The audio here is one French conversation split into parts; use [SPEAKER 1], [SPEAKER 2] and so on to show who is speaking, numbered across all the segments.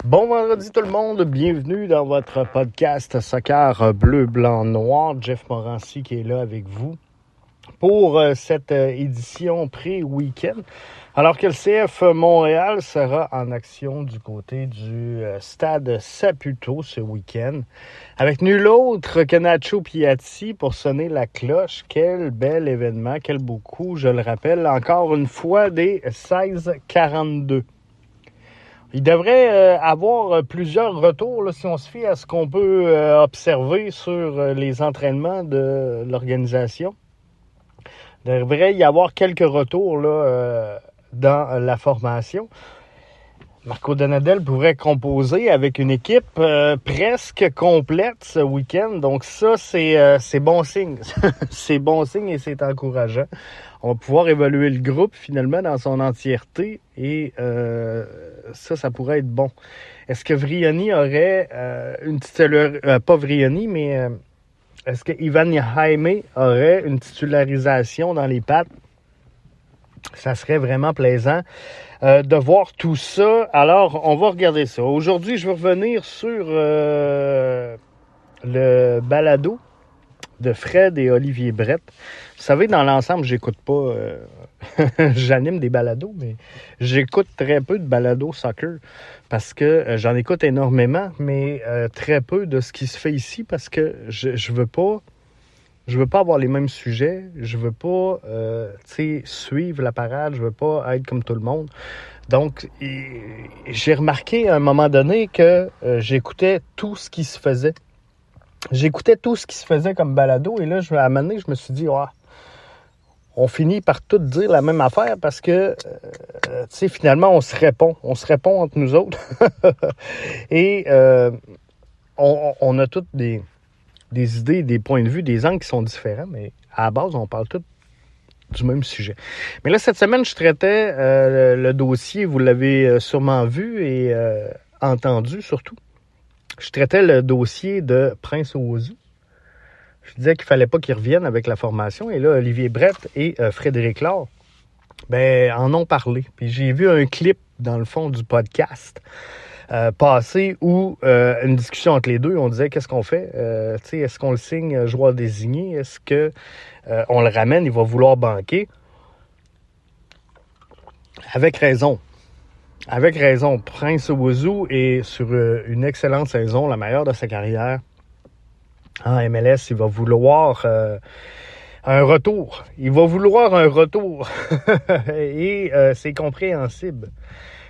[SPEAKER 1] Bon vendredi tout le monde, bienvenue dans votre podcast Soccer Bleu, Blanc, Noir. Jeff Morancy qui est là avec vous pour cette édition pré-week-end. Alors que le CF Montréal sera en action du côté du stade Saputo ce week-end avec nul autre que Nacho Piatti pour sonner la cloche. Quel bel événement, quel beau coup, je le rappelle encore une fois, des 16-42. Il devrait avoir plusieurs retours là, si on se fie à ce qu'on peut observer sur les entraînements de l'organisation. Il devrait y avoir quelques retours là, dans la formation. Marco Donadel pourrait composer avec une équipe presque complète ce week-end. Donc ça, c'est bon signe. C'est bon signe et c'est encourageant. On va pouvoir évaluer le groupe finalement dans son entièreté et ça pourrait être bon. Est-ce que Vrioni aurait une titularisation, pas Vrioni, mais est-ce que Ivan Jaime aurait une titularisation dans les pattes? Ça serait vraiment plaisant de voir tout ça. Alors, on va regarder ça. Aujourd'hui, je vais revenir sur le balado de Fred et Olivier Brett. Vous savez, dans l'ensemble, j'écoute pas... j'anime des balados, mais j'écoute très peu de balados soccer parce que j'en écoute énormément, mais très peu de ce qui se fait ici parce que je veux pas avoir les mêmes sujets, je veux pas suivre la parade, je veux pas être comme tout le monde. Donc, j'ai remarqué à un moment donné que j'écoutais tout ce qui se faisait. J'écoutais tout ce qui se faisait comme balado et là, à un moment donné, je me suis dit, on finit par tout dire la même affaire parce que, finalement, on se répond entre nous autres. Et on a toutes des idées, des points de vue, des angles qui sont différents, mais à la base, on parle tous du même sujet. Mais là, cette semaine, je traitais le dossier, vous l'avez sûrement vu et entendu surtout. Je traitais le dossier de Prince Owusu. Je disais qu'il ne fallait pas qu'il revienne avec la formation. Et là, Olivier Brett et Frédéric Laure en ont parlé. Puis j'ai vu un clip dans le fond du podcast passé où une discussion entre les deux, on disait qu'est-ce qu'on fait? Est-ce qu'on le signe joueur désigné? Est-ce qu'on le ramène? Il va vouloir banquer? Avec raison. Avec raison. Prince Owusu est sur une excellente saison, la meilleure de sa carrière. En MLS, il va vouloir un retour. Il va vouloir un retour. Et c'est compréhensible.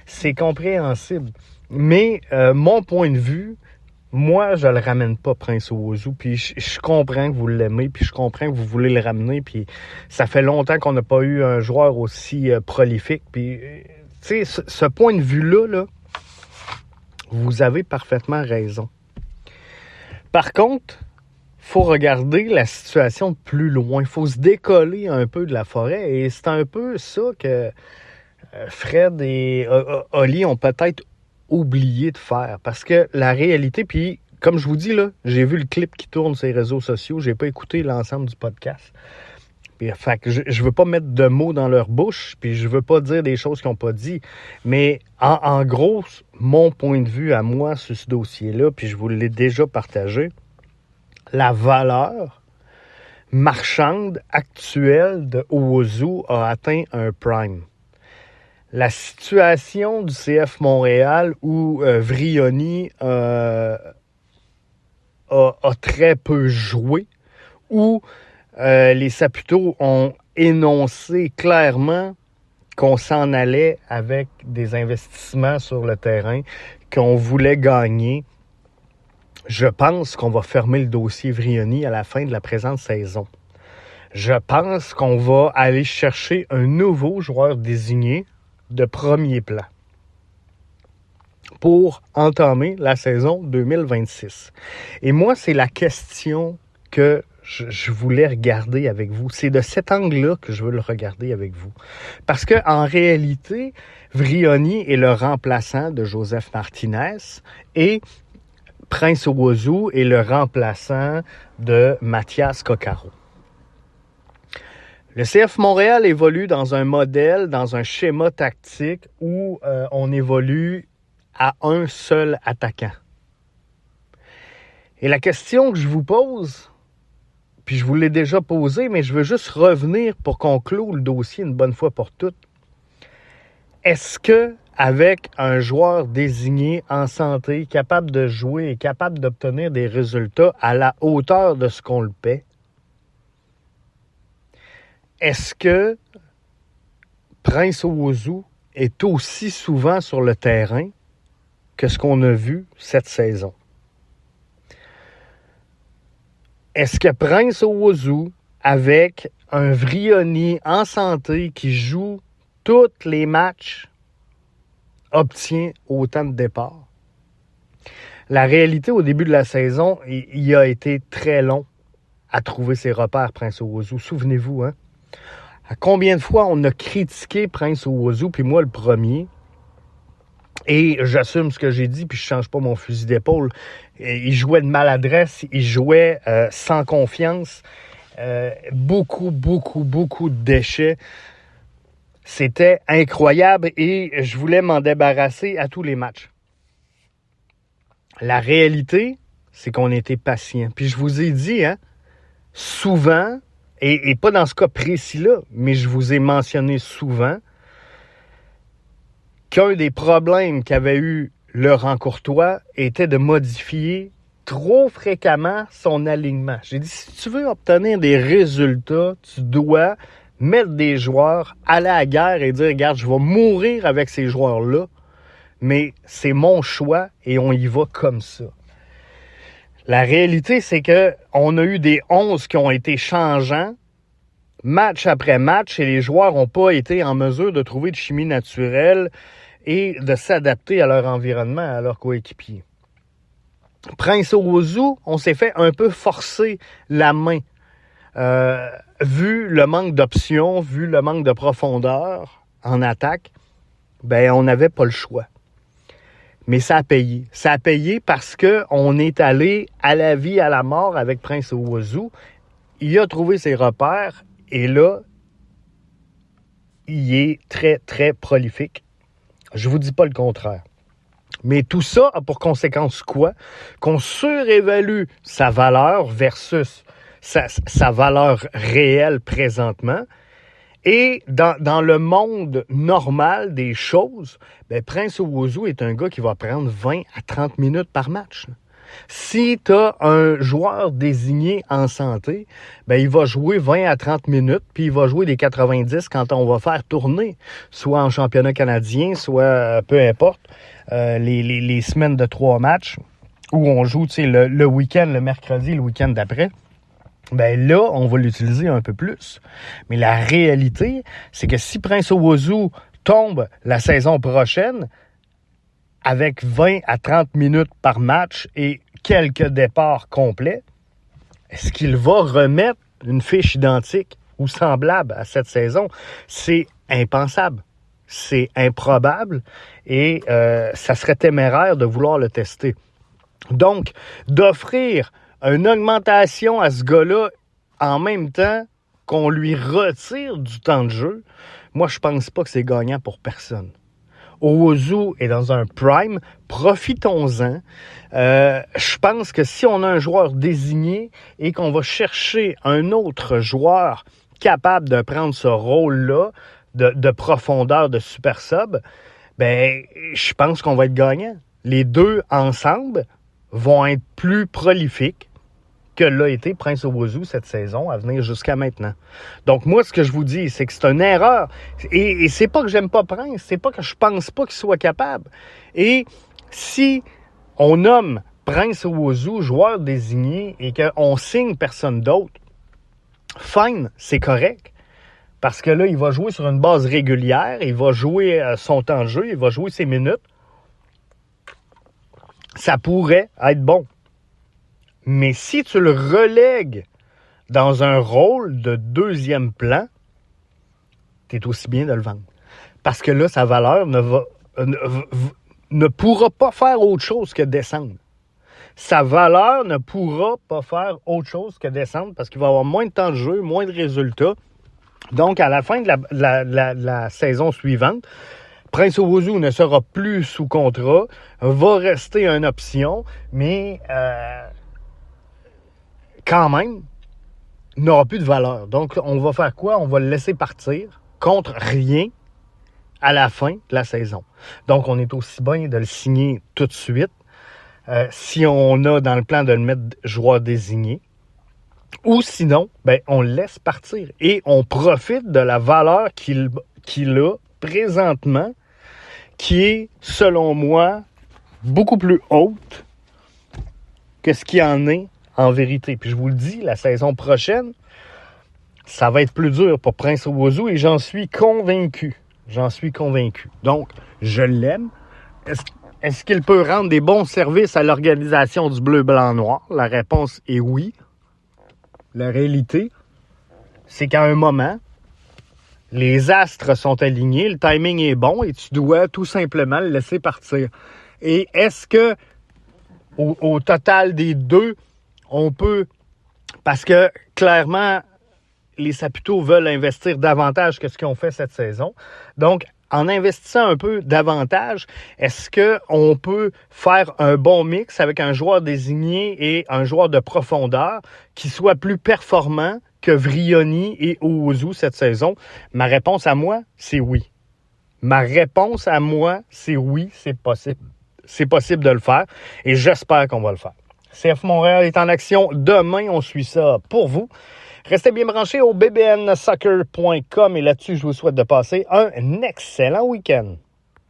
[SPEAKER 1] C'est compréhensible. Mais mon point de vue, moi, je le ramène pas, Prince Owusu. Puis je comprends que vous l'aimez, puis je comprends que vous voulez le ramener. Puis ça fait longtemps qu'on n'a pas eu un joueur aussi prolifique. Puis, tu sais, ce point de vue-là, vous avez parfaitement raison. Par contre, il faut regarder la situation de plus loin. Il faut se décoller un peu de la forêt. Et c'est un peu ça que Fred et Oli ont peut-être oublié de faire. Parce que la réalité, puis comme je vous dis, là, j'ai vu le clip qui tourne sur les réseaux sociaux. J'ai pas écouté l'ensemble du podcast. Puis, fait que je veux pas mettre de mots dans leur bouche, puis je veux pas dire des choses qu'ils n'ont pas dit. Mais en gros, mon point de vue à moi sur ce dossier-là, puis je vous l'ai déjà partagé, la valeur marchande actuelle de Owusu a atteint un prime. La situation du CF Montréal où Vrioni a très peu joué, où les Saputo ont énoncé clairement qu'on s'en allait avec des investissements sur le terrain, qu'on voulait gagner. Je pense qu'on va fermer le dossier Vrioni à la fin de la présente saison. Je pense qu'on va aller chercher un nouveau joueur désigné de premier plan pour entamer la saison 2026. Et moi, c'est la question que je voulais regarder avec vous. C'est de cet angle-là que je veux le regarder avec vous. Parce qu'en réalité, Vrioni est le remplaçant de Joseph Martinez et Prince Owusu est le remplaçant de Mathias Coccaro. Le CF Montréal évolue dans un modèle, dans un schéma tactique où on évolue à un seul attaquant. Et la question que je vous pose, puis je vous l'ai déjà posée, mais je veux juste revenir pour qu'on clôt le dossier une bonne fois pour toutes. Est-ce que avec un joueur désigné en santé, capable de jouer et capable d'obtenir des résultats à la hauteur de ce qu'on le paie, est-ce que Prince Owusu est aussi souvent sur le terrain que ce qu'on a vu cette saison? Est-ce que Prince Owusu, avec un Vrioni en santé qui joue tous les matchs, obtient autant de départs? La réalité, au début de la saison, il a été très long à trouver ses repères, Prince Owusu. Souvenez-vous, hein? À combien de fois on a critiqué Prince Owusu, puis moi le premier, et j'assume ce que j'ai dit, puis je change pas mon fusil d'épaule. Il jouait de maladresse, il jouait sans confiance, beaucoup de déchets. C'était incroyable et je voulais m'en débarrasser à tous les matchs. La réalité, c'est qu'on était patient. Puis je vous ai dit, hein, souvent, et pas dans ce cas précis-là, mais je vous ai mentionné souvent qu'un des problèmes qu'avait eu Laurent Courtois était de modifier trop fréquemment son alignement. J'ai dit, si tu veux obtenir des résultats, tu dois mettre des joueurs, aller à la guerre et dire, regarde, je vais mourir avec ces joueurs-là, mais c'est mon choix et on y va comme ça. La réalité, c'est qu'on a eu des 11 qui ont été changeants, match après match, et les joueurs n'ont pas été en mesure de trouver de chimie naturelle et de s'adapter à leur environnement, à leurs coéquipiers. Prince Owusu, on s'est fait un peu forcer la main. Vu le manque d'options, vu le manque de profondeur en attaque, ben on n'avait pas le choix. Mais ça a payé. Ça a payé parce qu'on est allé à la vie, à la mort avec Prince Owusu. Il a trouvé ses repères et là, il est très, très prolifique. Je vous dis pas le contraire. Mais tout ça a pour conséquence quoi? Qu'on surévalue sa valeur versus sa valeur réelle présentement. Et dans le monde normal des choses, ben Prince Owusu est un gars qui va prendre 20 à 30 minutes par match. Si tu as un joueur désigné en santé, ben il va jouer 20 à 30 minutes, puis il va jouer des 90 quand on va faire tourner, soit en championnat canadien, soit peu importe, les semaines de 3 matchs, où on joue le week-end, le mercredi, le week-end d'après. Ben là, on va l'utiliser un peu plus. Mais la réalité, c'est que si Prince Owusu tombe la saison prochaine avec 20 à 30 minutes par match et quelques départs complets, est-ce qu'il va remettre une fiche identique ou semblable à cette saison? C'est impensable. C'est improbable et ça serait téméraire de vouloir le tester. Donc, d'offrir une augmentation à ce gars-là en même temps qu'on lui retire du temps de jeu, moi, je pense pas que c'est gagnant pour personne. Owusu est dans un prime, profitons-en. Je pense que si on a un joueur désigné et qu'on va chercher un autre joueur capable de prendre ce rôle-là de profondeur de super sub, ben, je pense qu'on va être gagnant. Les deux ensemble vont être plus prolifiques que l'a été Prince Owusu cette saison à venir jusqu'à maintenant. Donc moi, ce que je vous dis, c'est que c'est une erreur. Et c'est pas que j'aime pas Prince, c'est pas que je pense pas qu'il soit capable. Et si on nomme Prince Owusu joueur désigné et qu'on signe personne d'autre, fine, c'est correct. Parce que là, il va jouer sur une base régulière, il va jouer son temps de jeu, il va jouer ses minutes. Ça pourrait être bon. Mais si tu le relègues dans un rôle de deuxième plan, tu es aussi bien de le vendre. Parce que là, sa valeur ne pourra pas faire autre chose que descendre. Sa valeur ne pourra pas faire autre chose que descendre parce qu'il va avoir moins de temps de jeu, moins de résultats. Donc, à la fin de la saison suivante, Prince Owusu ne sera plus sous contrat, va rester une option, mais quand même, n'aura plus de valeur. Donc, on va faire quoi? On va le laisser partir contre rien à la fin de la saison. Donc, on est aussi bien de le signer tout de suite. Si on a dans le plan de le mettre joueur désigné. Ou sinon, ben, on le laisse partir. Et on profite de la valeur qu'il a présentement, qui est, selon moi, beaucoup plus haute que ce qu'il en est en vérité. Puis je vous le dis, la saison prochaine, ça va être plus dur pour Prince Owusu et j'en suis convaincu. Donc, je l'aime. Est-ce qu'il peut rendre des bons services à l'organisation du bleu-blanc-noir? La réponse est oui. La réalité, c'est qu'à un moment, les astres sont alignés, le timing est bon et tu dois tout simplement le laisser partir. Et est-ce que, au total des deux, on peut... Parce que, clairement, les Saputo veulent investir davantage que ce qu'ils ont fait cette saison. Donc, en investissant un peu davantage, est-ce qu'on peut faire un bon mix avec un joueur désigné et un joueur de profondeur qui soit plus performant que Vrioni et Owusu cette saison? Ma réponse à moi, c'est oui. C'est possible. C'est possible de le faire et j'espère qu'on va le faire. CF Montréal est en action. Demain, on suit ça pour vous. Restez bien branchés au bbnsoccer.com et là-dessus, je vous souhaite de passer un excellent week-end.